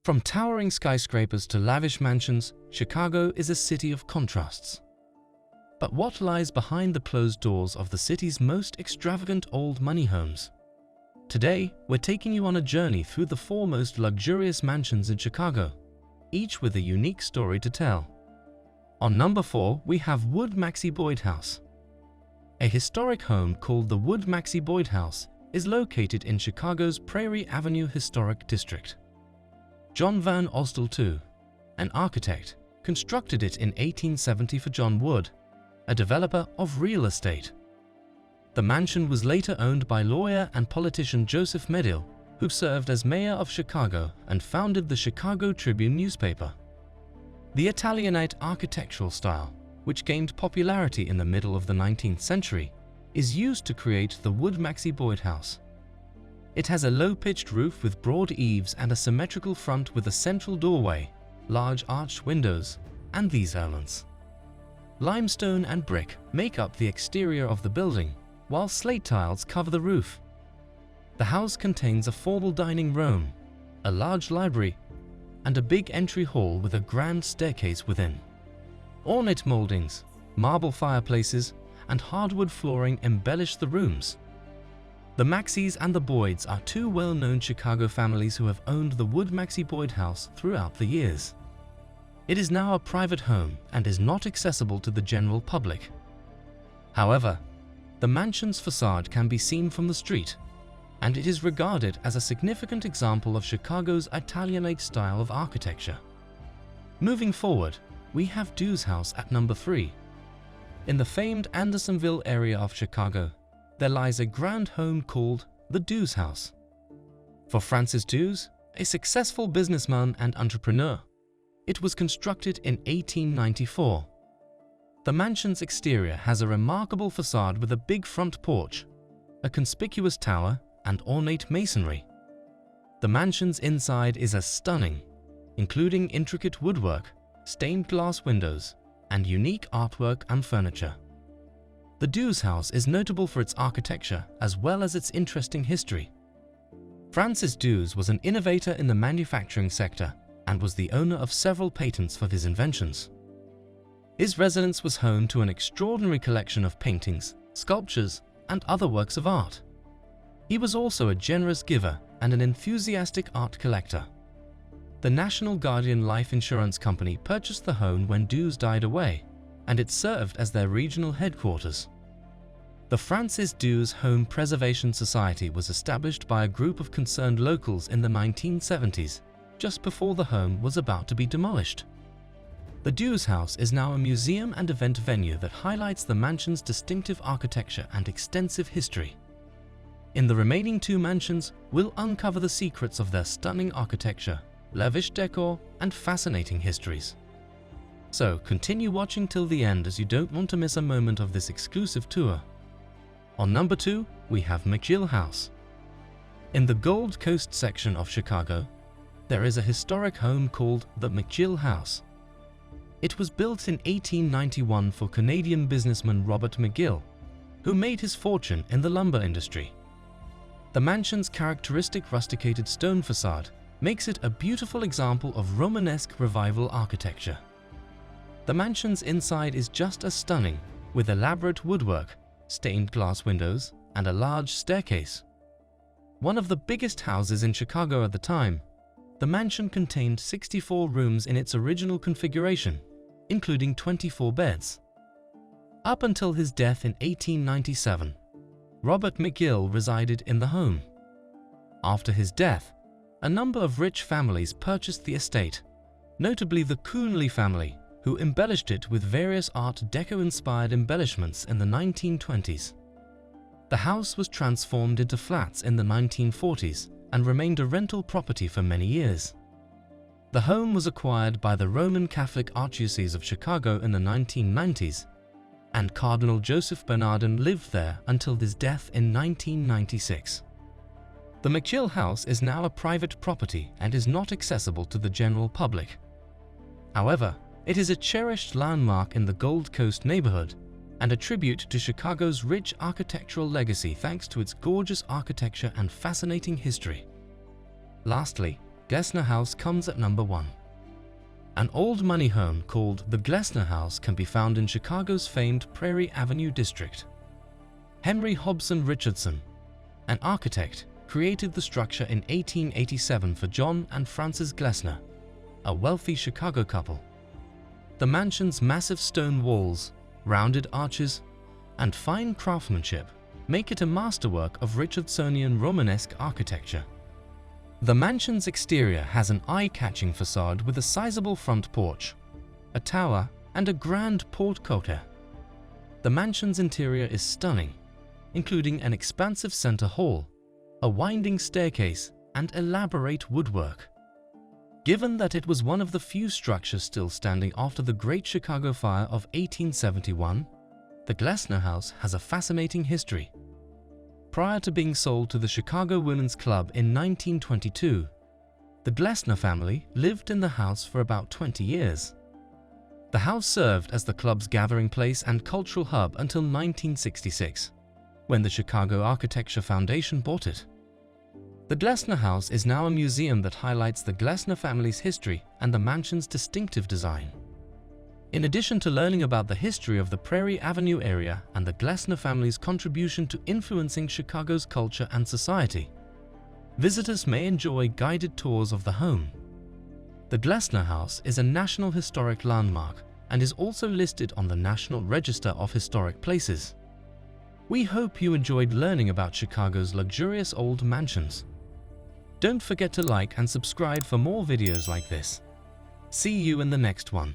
From towering skyscrapers to lavish mansions, Chicago is a city of contrasts. But what lies behind the closed doors of the city's most extravagant old money homes? Today, we're taking you on a journey through the four most luxurious mansions in Chicago, each with a unique story to tell. On number 4, we have Wood Maxi Boyd House. A historic home called the Wood Maxi Boyd House is located in Chicago's Prairie Avenue Historic District. John Van Ostel II, an architect, constructed it in 1870 for John Wood, a developer of real estate. The mansion was later owned by lawyer and politician Joseph Medill, who served as mayor of Chicago and founded the Chicago Tribune newspaper. The Italianate architectural style, which gained popularity in the middle of the 19th century, is used to create the Wood Maxi Boyd House. It has a low-pitched roof with broad eaves and a symmetrical front with a central doorway, large arched windows, and these elements. Limestone and brick make up the exterior of the building, while slate tiles cover the roof. The house contains a formal dining room, a large library, and a big entry hall with a grand staircase within. Ornate moldings, marble fireplaces, and hardwood flooring embellish the rooms. The Maxis and the Boyds are two well-known Chicago families who have owned the Wood Maxi Boyd House throughout the years. It is now a private home and is not accessible to the general public. However, the mansion's facade can be seen from the street, and it is regarded as a significant example of Chicago's Italianate style of architecture. Moving forward, we have Dew's House at number 3. In the famed Andersonville area of Chicago, there lies a grand home called the Dew's House. For Francis Dews, a successful businessman and entrepreneur, it was constructed in 1894. The mansion's exterior has a remarkable facade with a big front porch, a conspicuous tower, and ornate masonry. The mansion's inside is as stunning, including intricate woodwork, stained glass windows, and unique artwork and furniture. The Dews House is notable for its architecture as well as its interesting history. Francis Dews was an innovator in the manufacturing sector and was the owner of several patents for his inventions. His residence was home to an extraordinary collection of paintings, sculptures, and other works of art. He was also a generous giver and an enthusiastic art collector. The National Guardian Life Insurance Company purchased the home when Dews died away, and it served as their regional headquarters. The Francis Dews Home Preservation Society was established by a group of concerned locals in the 1970s, just before the home was about to be demolished. The Dews House is now a museum and event venue that highlights the mansion's distinctive architecture and extensive history. In the remaining two mansions, we'll uncover the secrets of their stunning architecture, lavish decor, and fascinating histories. So continue watching till the end as you don't want to miss a moment of this exclusive tour. On number 2, we have McGill House. In the Gold Coast section of Chicago, there is a historic home called the McGill House. It was built in 1891 for Canadian businessman Robert McGill, who made his fortune in the lumber industry. The mansion's characteristic rusticated stone facade makes it a beautiful example of Romanesque revival architecture. The mansion's inside is just as stunning, with elaborate woodwork, stained glass windows, and a large staircase. One of the biggest houses in Chicago at the time, the mansion contained 64 rooms in its original configuration, including 24 beds. Up until his death in 1897, Robert McGill resided in the home. After his death, a number of rich families purchased the estate, notably the Coonley family, who embellished it with various Art Deco-inspired embellishments in the 1920s. The house was transformed into flats in the 1940s and remained a rental property for many years. The home was acquired by the Roman Catholic Archdiocese of Chicago in the 1990s, and Cardinal Joseph Bernardin lived there until his death in 1996. The McGill House is now a private property and is not accessible to the general public. However, it is a cherished landmark in the Gold Coast neighborhood and a tribute to Chicago's rich architectural legacy thanks to its gorgeous architecture and fascinating history. Lastly, Glessner House comes at number 1. An old money home called the Glessner House can be found in Chicago's famed Prairie Avenue district. Henry Hobson Richardson, an architect, created the structure in 1887 for John and Frances Glessner, a wealthy Chicago couple. The mansion's massive stone walls, rounded arches, and fine craftsmanship make it a masterwork of Richardsonian Romanesque architecture. The mansion's exterior has an eye-catching facade with a sizable front porch, a tower, and a grand porte-cochere. The mansion's interior is stunning, including an expansive center hall, a winding staircase, and elaborate woodwork. Given that it was one of the few structures still standing after the Great Chicago Fire of 1871, the Glessner House has a fascinating history. Prior to being sold to the Chicago Women's Club in 1922, the Glessner family lived in the house for about 20 years. The house served as the club's gathering place and cultural hub until 1966, when the Chicago Architecture Foundation bought it. The Glessner House is now a museum that highlights the Glessner family's history and the mansion's distinctive design. In addition to learning about the history of the Prairie Avenue area and the Glessner family's contribution to influencing Chicago's culture and society, visitors may enjoy guided tours of the home. The Glessner House is a National Historic Landmark and is also listed on the National Register of Historic Places. We hope you enjoyed learning about Chicago's luxurious old mansions. Don't forget to like and subscribe for more videos like this. See you in the next one.